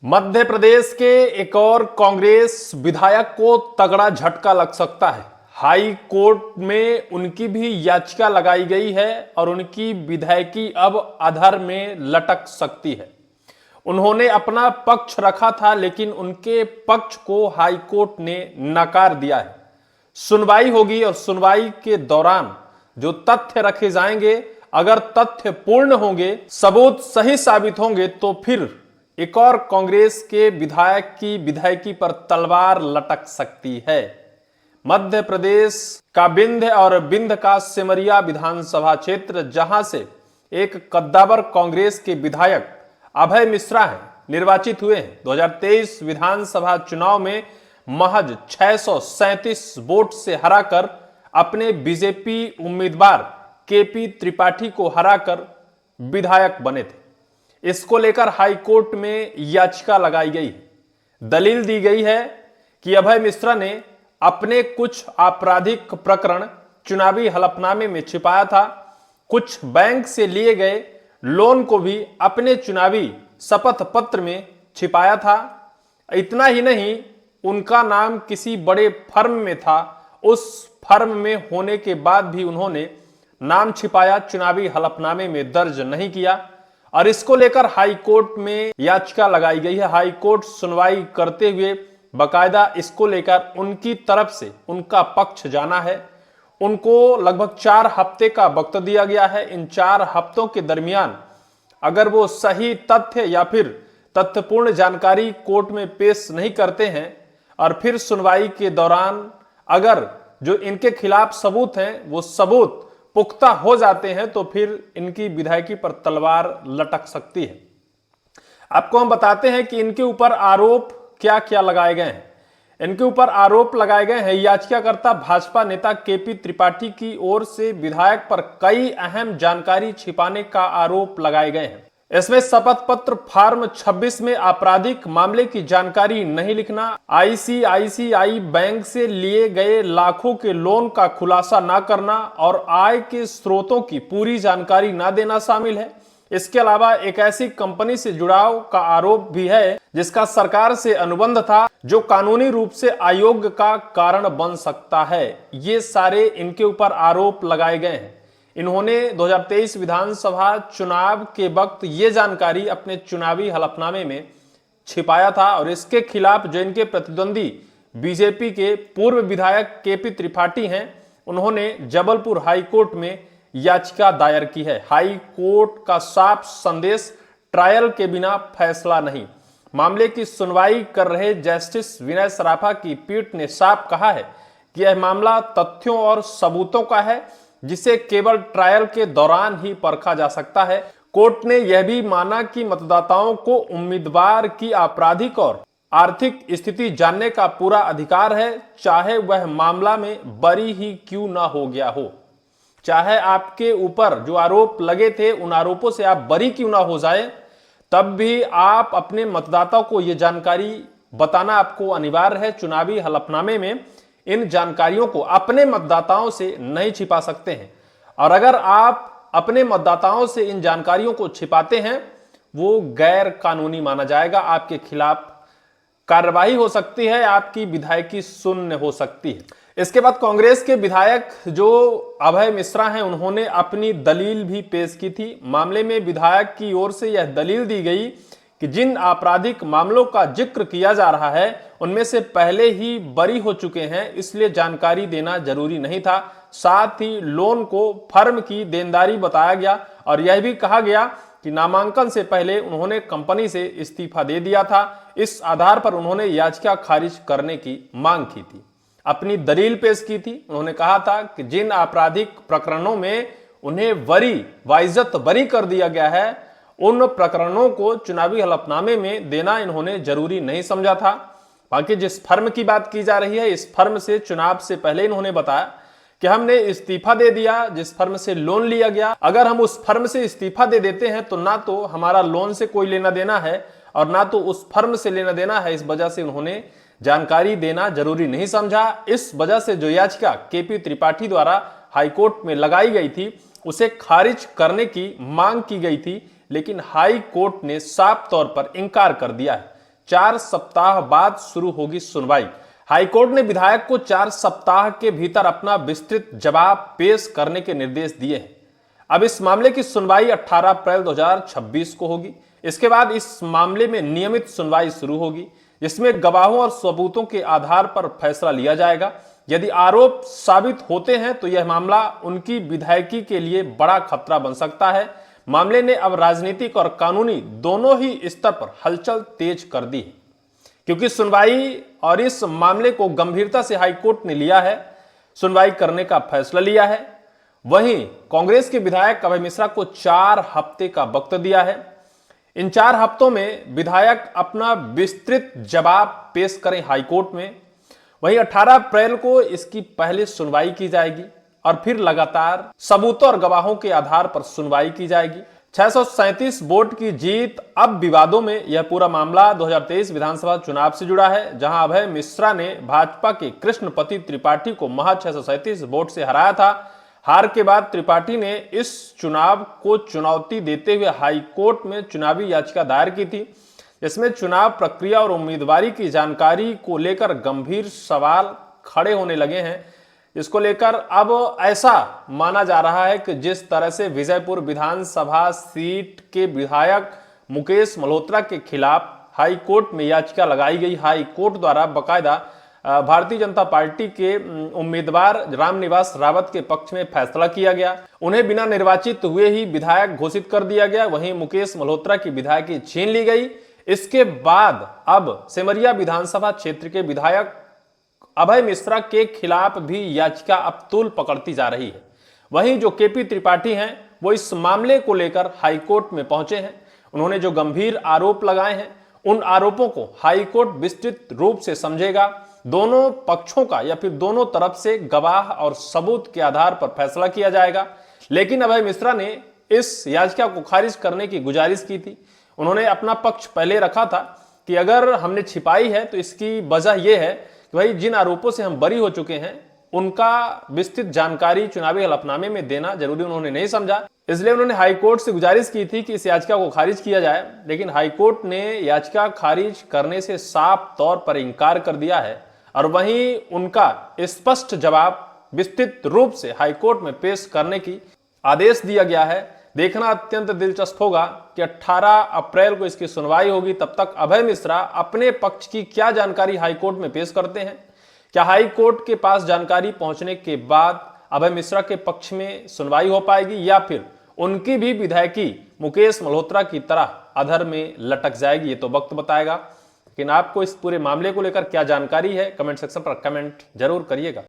मध्य प्रदेश के एक और कांग्रेस विधायक को तगड़ा झटका लग सकता है। हाई कोर्ट में उनकी भी याचिका लगाई गई है और उनकी विधायकी अब अधर में लटक सकती है। उन्होंने अपना पक्ष रखा था, लेकिन उनके पक्ष को हाई कोर्ट ने नकार दिया है। सुनवाई होगी और सुनवाई के दौरान जो तथ्य रखे जाएंगे, अगर तथ्य पूर्ण होंगे, सबूत सही साबित होंगे, तो फिर एक और कांग्रेस के विधायक की विधायकी पर तलवार लटक सकती है। मध्य प्रदेश का विंध्य और विंध्य का सिमरिया विधानसभा क्षेत्र, जहां से एक कद्दावर कांग्रेस के विधायक अभय मिश्रा हैं, निर्वाचित हुए हैं। 2023 विधानसभा चुनाव में महज 637 वोट से हराकर अपने बीजेपी उम्मीदवार केपी त्रिपाठी को हराकर विधायक बने थे। इसको लेकर हाई कोर्ट में याचिका लगाई गई है। दलील दी गई है कि अभय मिश्रा ने अपने कुछ आपराधिक प्रकरण चुनावी हलफनामे में छिपाया था। कुछ बैंक से लिए गए लोन को भी अपने चुनावी शपथ पत्र में छिपाया था। इतना ही नहीं, उनका नाम किसी बड़े फर्म में था। उस फर्म में होने के बाद भी उन्होंने नाम छिपाया, चुनावी हलफनामे में दर्ज नहीं किया और इसको लेकर हाई कोर्ट में याचिका लगाई गई है। हाई कोर्ट सुनवाई करते हुए बाकायदा इसको लेकर उनकी तरफ से उनका पक्ष जाना है। उनको लगभग 4 हफ्ते का वक्त दिया गया है। इन 4 हफ्तों के दरमियान अगर वो सही तथ्य या फिर तथ्यपूर्ण जानकारी कोर्ट में पेश नहीं करते हैं और फिर सुनवाई के दौरान अगर जो इनके खिलाफ सबूत हैं वो सबूत पुख्ता हो जाते हैं, तो फिर इनकी विधायकी पर तलवार लटक सकती है। आपको हम बताते हैं कि इनके ऊपर आरोप क्या क्या लगाए गए हैं। इनके ऊपर आरोप लगाए गए हैं, याचिकाकर्ता भाजपा नेता केपी त्रिपाठी की ओर से विधायक पर कई अहम जानकारी छिपाने का आरोप लगाए गए हैं। इसमें शपथ पत्र फॉर्म 26 में आपराधिक मामले की जानकारी नहीं लिखना, आईसीआईसीआई बैंक से लिए गए लाखों के लोन का खुलासा ना करना और आय के स्रोतों की पूरी जानकारी ना देना शामिल है। इसके अलावा एक ऐसी कंपनी से जुड़ाव का आरोप भी है जिसका सरकार से अनुबंध था, जो कानूनी रूप से अयोग्य का कारण बन सकता है। ये सारे इनके ऊपर आरोप लगाए गए हैं। इन्होंने 2023 विधानसभा चुनाव के वक्त ये जानकारी अपने चुनावी हलफनामे में छिपाया था और इसके खिलाफ जो इनके प्रतिद्वंदी बीजेपी के पूर्व विधायक केपी त्रिपाठी हैं, उन्होंने जबलपुर हाई कोर्ट में याचिका दायर की है। हाई कोर्ट का साफ संदेश, ट्रायल के बिना फैसला नहीं। मामले की सुनवाई कर रहे जस्टिस विनय सराफा की पीठ ने साफ कहा है कि यह मामला तथ्यों और सबूतों का है, जिसे केवल ट्रायल के दौरान ही परखा जा सकता है। कोर्ट ने यह भी माना कि मतदाताओं को उम्मीदवार की आपराधिक और आर्थिक स्थिति जानने का पूरा अधिकार है, चाहे वह मामला में बरी ही क्यों ना हो गया हो। चाहे आपके ऊपर जो आरोप लगे थे उन आरोपों से आप बरी क्यों ना हो जाए, तब भी आप अपने मतदाताओं को यह जानकारी बताना आपको अनिवार्य है। चुनावी हलफनामे में इन जानकारियों को अपने मतदाताओं से नहीं छिपा सकते हैं और अगर आप अपने मतदाताओं से इन जानकारियों को छिपाते हैं, वो गैर कानूनी माना जाएगा। आपके खिलाफ कार्रवाई हो सकती है, आपकी विधायकी शून्य हो सकती है। इसके बाद कांग्रेस के विधायक जो अभय मिश्रा हैं, उन्होंने अपनी दलील भी पेश की थी। मामले में विधायक की ओर से यह दलील दी गई कि जिन आपराधिक मामलों का जिक्र किया जा रहा है उनमें से पहले ही बरी हो चुके हैं, इसलिए जानकारी देना जरूरी नहीं था। साथ ही लोन को फर्म की देनदारी बताया गया और यह भी कहा गया कि नामांकन से पहले उन्होंने कंपनी से इस्तीफा दे दिया था। इस आधार पर उन्होंने याचिका खारिज करने की मांग की थी, अपनी दलील पेश की थी। उन्होंने कहा था कि जिन आपराधिक प्रकरणों में उन्हें वाइज्जत बरी कर दिया गया है, उन प्रकरणों को चुनावी हलफनामे में देना इन्होंने जरूरी नहीं समझा था। बाकी जिस फर्म की बात की जा रही है, इस फर्म से चुनाव से पहले इन्होंने बताया कि हमने इस्तीफा दे दिया। जिस फर्म से लोन लिया गया, अगर हम उस फर्म से इस्तीफा दे देते हैं तो ना तो हमारा लोन से कोई लेना देना है और ना तो उस फर्म से लेना देना है। इस वजह से उन्होंने जानकारी देना जरूरी नहीं समझा। इस वजह से जो याचिका केपी त्रिपाठी द्वारा हाईकोर्ट में लगाई गई थी उसे खारिज करने की मांग की गई थी, लेकिन हाई कोर्ट ने साफ तौर पर इंकार कर दिया है। 4 सप्ताह बाद शुरू होगी सुनवाई। हाईकोर्ट ने विधायक को 4 सप्ताह के भीतर अपना विस्तृत जवाब पेश करने के निर्देश दिए हैं। अब इस मामले की सुनवाई 18 अप्रैल 2026 को होगी। इसके बाद इस मामले में नियमित सुनवाई शुरू होगी, जिसमें गवाहों और सबूतों के आधार पर फैसला लिया जाएगा। यदि आरोप साबित होते हैं तो यह मामला उनकी विधायकी के लिए बड़ा खतरा बन सकता है। मामले ने अब राजनीतिक और कानूनी दोनों ही स्तर पर हलचल तेज कर दी है, क्योंकि सुनवाई और इस मामले को गंभीरता से हाईकोर्ट ने लिया है, सुनवाई करने का फैसला लिया है। वहीं कांग्रेस के विधायक अभय मिश्रा को 4 हफ्ते का वक्त दिया है। इन 4 हफ्तों में विधायक अपना विस्तृत जवाब पेश करें हाईकोर्ट में। वहीं 18 अप्रैल को इसकी पहले सुनवाई की जाएगी और फिर लगातार सबूतों और गवाहों के आधार पर सुनवाई की जाएगी। 637 वोट की जीत। अब विवादों में यह पूरा मामला 2023 विधानसभा चुनाव से जुड़ा है, जहां अभय मिश्रा ने भाजपा के कृष्णपति त्रिपाठी को महज 637 वोट से हराया था। हार के बाद त्रिपाठी ने इस चुनाव को चुनौती देते हुए हाईकोर्ट में चुनावी याचिका दायर की थी, जिसमें चुनाव प्रक्रिया और उम्मीदवारी की जानकारी को लेकर गंभीर सवाल खड़े होने लगे हैं। इसको लेकर अब ऐसा माना जा रहा है कि जिस तरह से विजयपुर विधानसभा सीट के विधायक मुकेश मल्होत्रा के खिलाफ हाईकोर्ट में याचिका लगाई गई, हाईकोर्ट द्वारा बकायदा भारतीय जनता पार्टी के उम्मीदवार रामनिवास रावत के पक्ष में फैसला किया गया, उन्हें बिना निर्वाचित हुए ही विधायक घोषित कर दिया गया। वहीं मुकेश मल्होत्रा की विधायकी छीन ली गई। इसके बाद अब सिमरिया विधानसभा क्षेत्र के विधायक अभय मिश्रा के खिलाफ भी याचिका अब तूल पकड़ती जा रही है। वहीं जो केपी त्रिपाठी हैं वो इस मामले को लेकर हाईकोर्ट में पहुंचे हैं। उन्होंने जो गंभीर आरोप लगाए हैं उन आरोपों को हाईकोर्ट विस्तृत रूप से समझेगा। दोनों पक्षों का या फिर दोनों तरफ से गवाह और सबूत के आधार पर फैसला किया जाएगा। लेकिन अभय मिश्रा ने इस याचिका को खारिज करने की गुजारिश की थी। उन्होंने अपना पक्ष पहले रखा था कि अगर हमने छिपाई है तो इसकी वजह यह है कि भाई जिन आरोपों से हम बरी हो चुके हैं उनका विस्तृत जानकारी चुनावी हलफनामे में देना जरूरी उन्होंने नहीं समझा। इसलिए उन्होंने हाईकोर्ट से गुजारिश की थी कि इस याचिका को खारिज किया जाए, लेकिन हाईकोर्ट ने याचिका खारिज करने से साफ तौर पर इंकार कर दिया है और वहीं उनका स्पष्ट जवाब विस्तृत रूप से हाईकोर्ट में पेश करने की आदेश दिया गया है। देखना अत्यंत दिलचस्प होगा कि 18 अप्रैल को इसकी सुनवाई होगी। तब तक अभय मिश्रा अपने पक्ष की क्या जानकारी हाईकोर्ट में पेश करते हैं। क्या हाईकोर्ट के पास जानकारी पहुंचने के बाद अभय मिश्रा के पक्ष में सुनवाई हो पाएगी या फिर उनकी भी विधायकी मुकेश मल्होत्रा की तरह अधर में लटक जाएगी, ये तो वक्त बताएगा। लेकिन आपको इस पूरे मामले को लेकर क्या जानकारी है, कमेंट सेक्शन पर कमेंट जरूर करिएगा।